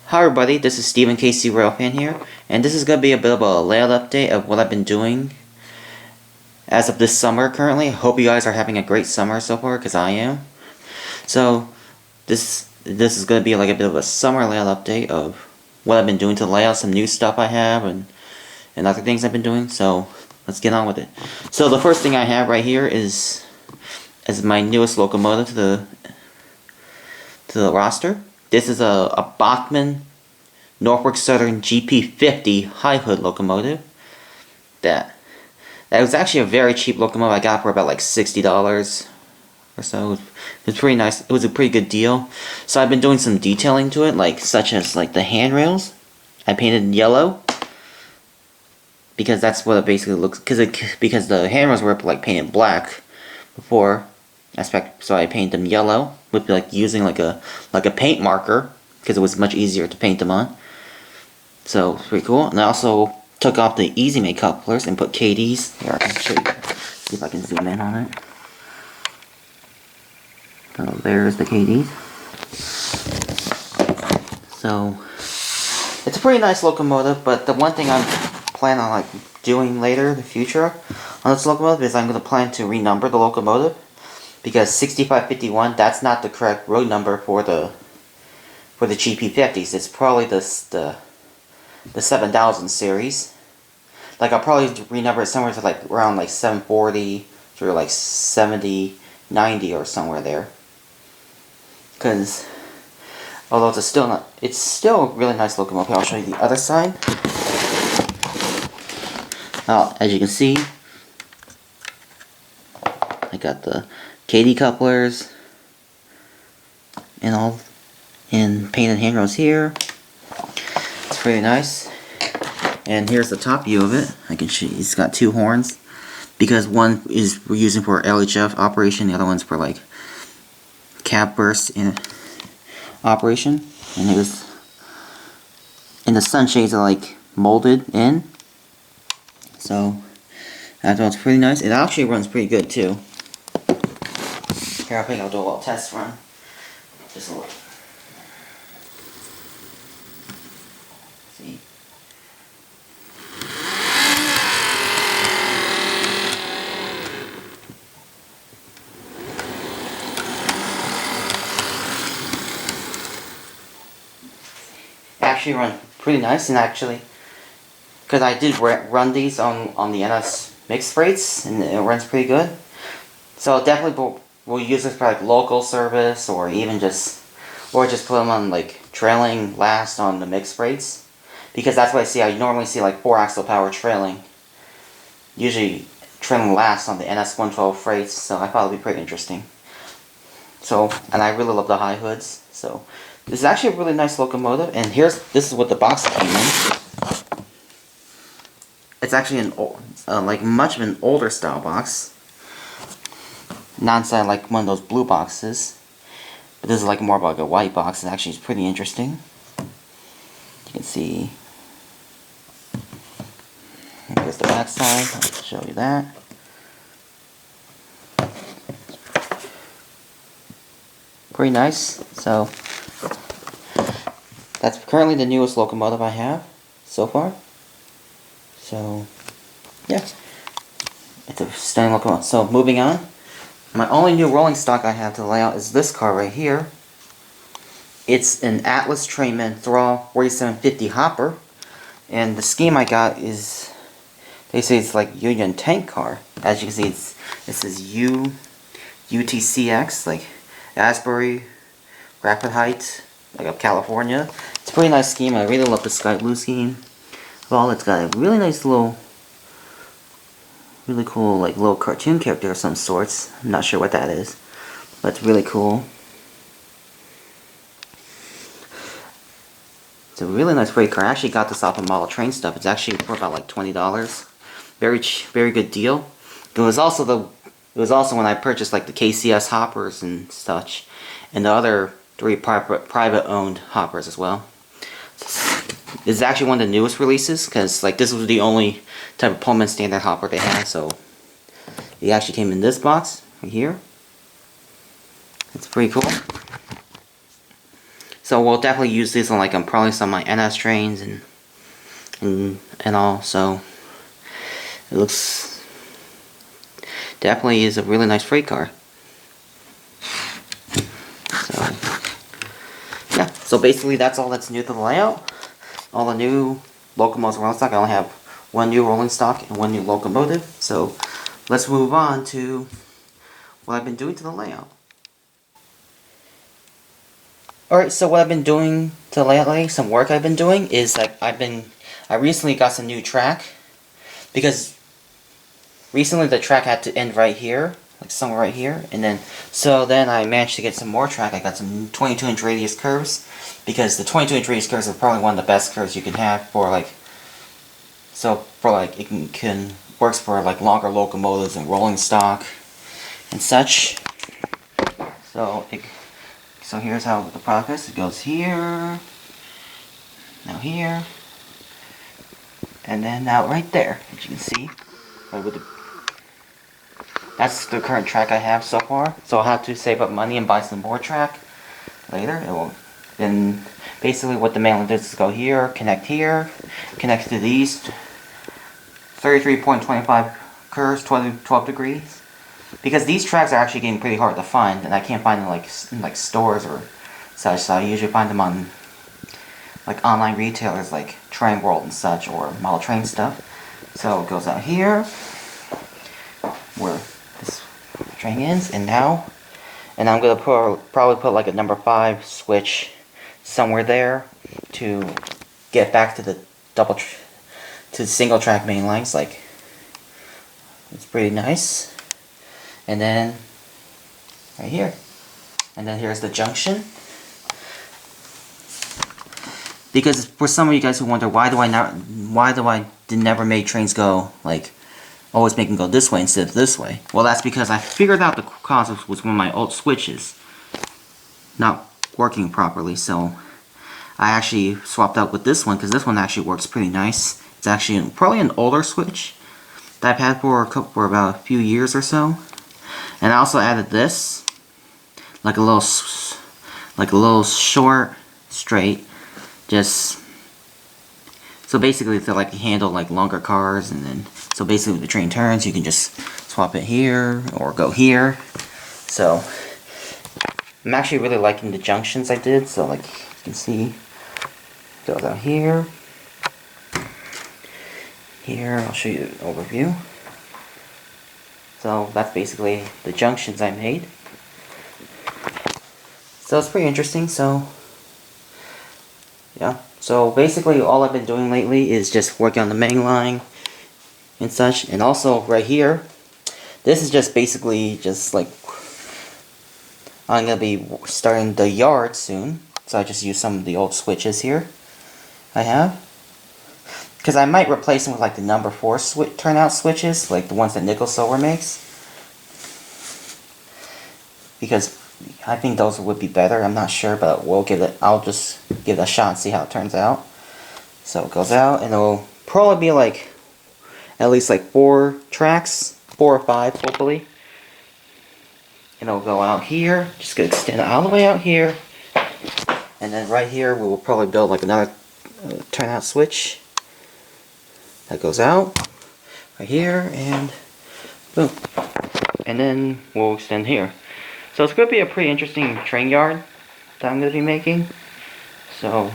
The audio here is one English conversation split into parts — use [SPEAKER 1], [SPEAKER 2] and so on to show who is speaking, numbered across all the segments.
[SPEAKER 1] Hi everybody, this is Stephen KC Railfan here, and this is going to be a bit of a layout update of what I've been doing as of this summer currently. Hope you guys are having a great summer so far, because I am. So, this is going to be like a bit of a summer layout update of what I've been doing to lay out some new stuff I have, and other things I've been doing, so let's get on with it. So the first thing I have right here is my newest locomotive to the roster. This is a Bachmann Norfolk Southern GP50 high hood locomotive. That was actually a very cheap locomotive. I got it for about like $60 or so. It was pretty nice. It was a pretty good deal. So I've been doing some detailing to it, such as the handrails. I painted yellow because that's what it basically looks. Because the handrails were painted black before. So I painted them yellow with using a paint marker because it was much easier to paint them on. So pretty cool. And I also took off the Easy Make couplers and put KDs. Here, I can show you. See if I can zoom in on it. So there's the KDs. So it's a pretty nice locomotive, but the one thing I'm planning on doing later in the future on this locomotive is I'm going to plan to renumber the locomotive. Because 6551, that's not the correct road number for the GP50s. It's probably the 7000 series. I'll probably renumber it somewhere to around 740 through 7090 or somewhere there. Because although it's still a really nice locomotive. I'll show you the other side. As you can see, I got the KD couplers and painted handrails here. It's pretty nice. And here's the top view of it. I can show you. It's got two horns because one we're using for LHF operation, the other one's for cab burst in operation. And the sunshades are molded in. So I thought it's pretty nice. It actually runs pretty good too. Here, I think I'll do a little test run. Just a little. See? Actually run pretty nice, and because I did run these on the NS mixed freights, and it runs pretty good. So definitely we'll use this for local service, or just put them on trailing last on the mixed freights, because that's what I see. I normally see 4-axle power trailing, usually trailing last on the NS 112 freights. So I thought it'd be pretty interesting. So, and I really love the high hoods. So this is actually a really nice locomotive. And this is what the box came in. It's actually much of an older style box. Not inside one of those blue boxes, but this is more of a white box. It actually is pretty interesting. You can see. Here's the back side. I'll show you that. Pretty nice. So that's currently the newest locomotive I have so far. So yeah, it's a stunning locomotive. So moving on. My only new rolling stock I have to lay out is this car right here. It's an Atlas Trainman Thrall 4750 hopper. And the scheme I got is, they say it's Union tank car. As you can see, it says UTCX, Asbury, Rapid Heights, of California. It's a pretty nice scheme. I really love the sky blue scheme. Well, it's got a really nice really cool little cartoon character of some sorts. I'm not sure what that is, but it's really cool. It's a really nice freight car. I actually got this off of Model Train Stuff. It's actually for about $20. Very good deal. It was also when I purchased the KCS hoppers and such, and the other 3 private owned hoppers as well. This is actually one of the newest releases, because this was the only type of Pullman standard hopper they had. So it actually came in this box right here. It's pretty cool. So So we'll definitely use these on like probably some of my NS trains and all. So it looks definitely is a really nice freight car. So yeah. So basically that's all that's new to the layout. All the new locomotives and rolling stock. I only have one new rolling stock and one new locomotive. So let's move on to what I've been doing to the layout. Alright, so what I've been doing to the layout lately, some work I've been doing is like I recently got some new track because recently the track had to end right here, like somewhere right here, and then I managed to get some more track. I got some 22-inch radius curves because the 22-inch radius curves are probably one of the best curves you can have for like it can works for like longer locomotives and rolling stock and such. So here's how the progress. It goes here, now here, and then out right there, as you can see. Right with that's the current track I have so far. So I'll have to save up money and buy some more track later. Then basically what the mainline does is go here, connect to these 33.25 curves, 12 degrees. Because these tracks are actually getting pretty hard to find, and I can't find them in like stores or such, so I usually find them on like online retailers like Train World and such, or model train stuff. So it goes out here, where this train ends, and I'm gonna probably put like a number 5 switch somewhere there to get back to the single track main lines. Like, it's pretty nice. And then right here, and then here's the junction. Because for some of you guys who wonder why do I never make trains go like always make them go this way instead of this way? Well, that's because I figured out the cause was one of my old switches not working properly. So I actually swapped out with this one because this one actually works pretty nice. It's actually probably an older switch that I've had for about a few years or so. And I also added this, like a little short, straight, just so basically to like handle like longer cars, and then so basically when the train turns, you can just swap it here or go here. So I'm actually really liking the junctions I did. So like you can see, it goes out here. Here, I'll show you an overview. So that's basically the junctions I made. So it's pretty interesting. So yeah. So basically all I've been doing lately is just working on the main line and such. And also right here, this is just basically just like I'm gonna be starting the yard soon. So I just use some of the old switches here I have. Because I might replace them with like the number 4 turnout switches, like the ones that Nickel Silver makes. Because I think those would be better. I'm not sure, but I'll just give it a shot and see how it turns out. So it goes out, and it'll probably be like at least like 4 tracks, 4 or 5 hopefully. And it'll go out here, just gonna extend it all the way out here. And then right here we will probably build like another turnout switch. That goes out right here, and boom. And then we'll extend here. So it's going to be a pretty interesting train yard that I'm going to be making. So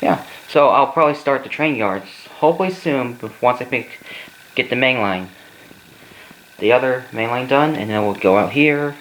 [SPEAKER 1] yeah, so I'll probably start the train yards hopefully soon, but once I get the main line, the other main line done, and then we'll go out here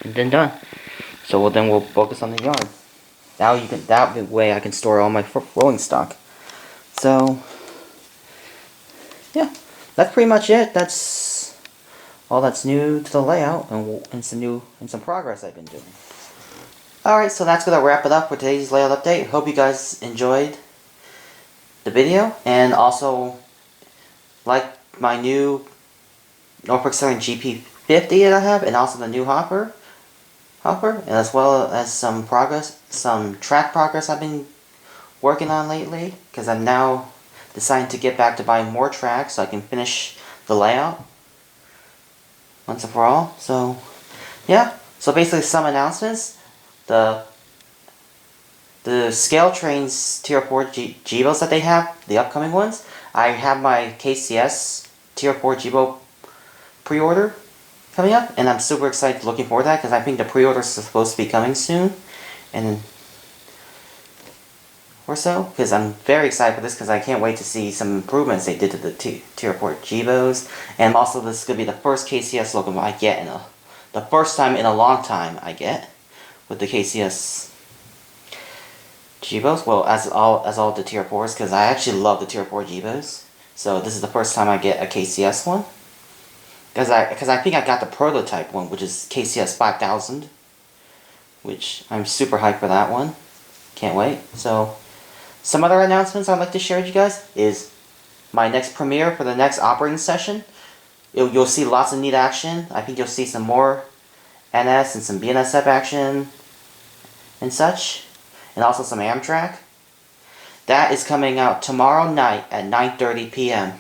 [SPEAKER 1] and then done. So then we'll focus on the yard. That way I can store all my rolling stock. So yeah, that's pretty much it. That's all that's new to the layout, and some progress I've been doing. Alright, so that's gonna wrap it up for today's layout update. Hope you guys enjoyed the video, and also like my new Norfolk Southern GP50 that I have, and also the new hopper, and as well as some track progress I've been working on lately, because I'm now deciding to get back to buying more tracks so I can finish the layout once and for all. So yeah, so basically some announcements. The the Scale Trains Tier 4 Jibos that they have, the upcoming ones, I have my KCS Tier 4 Jibo pre-order coming up, and I'm super excited looking forward to that because I think the pre-order is supposed to be coming soon, and or so, because I'm very excited for this because I can't wait to see some improvements they did to the Tier 4 Jibos, and also this is going to be the first KCS locomotive I get the first time in a long time I get with the KCS Jibos, well, as all the Tier 4s, because I actually love the Tier 4 Jibos, so this is the first time I get a KCS one, because I think I got the prototype one, which is KCS 5000, which I'm super hyped for that one, can't wait. So some other announcements I'd like to share with you guys is my next premiere for the next operating session. You'll see lots of neat action. I think you'll see some more NS and some BNSF action and such, and also some Amtrak. That is coming out tomorrow night at 9:30 p.m.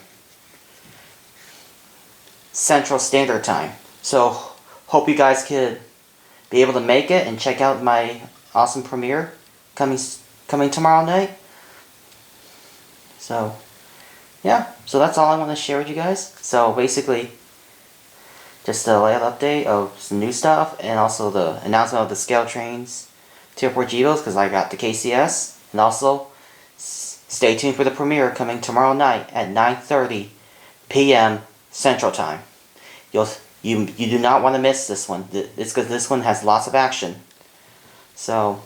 [SPEAKER 1] Central Standard Time. So hope you guys could be able to make it and check out my awesome premiere coming tomorrow night. So yeah, so that's all I want to share with you guys. So basically, just a layout update of some new stuff, and also the announcement of the Scale Trains Tier 4 Jibos, because I got the KCS, and also stay tuned for the premiere coming tomorrow night at 9:30 p.m. Central Time. You do not want to miss this one. It's because this one has lots of action. So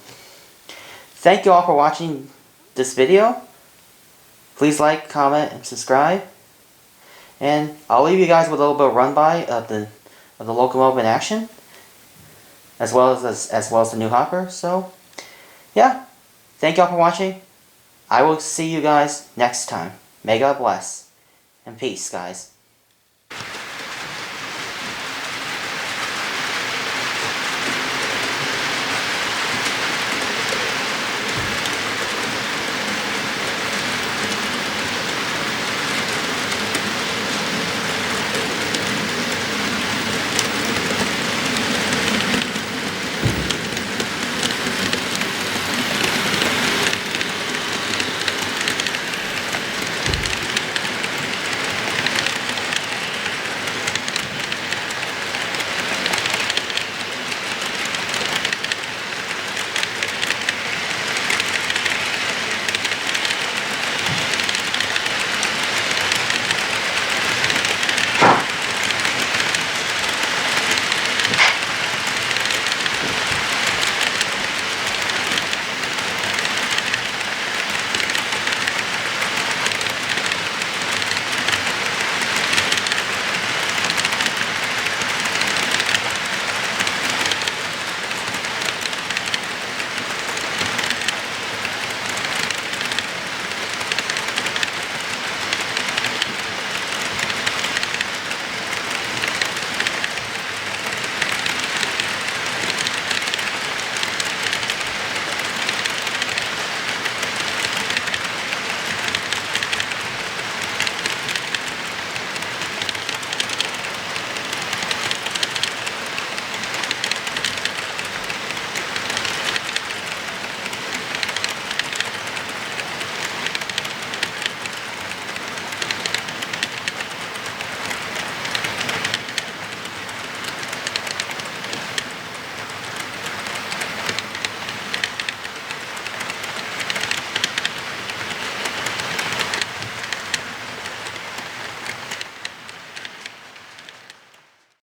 [SPEAKER 1] thank you all for watching this video. Please like, comment, and subscribe. And I'll leave you guys with a little bit of run-by of the locomotive in action, as well as the new hopper. So yeah, thank you all for watching. I will see you guys next time. May God bless, and peace, guys.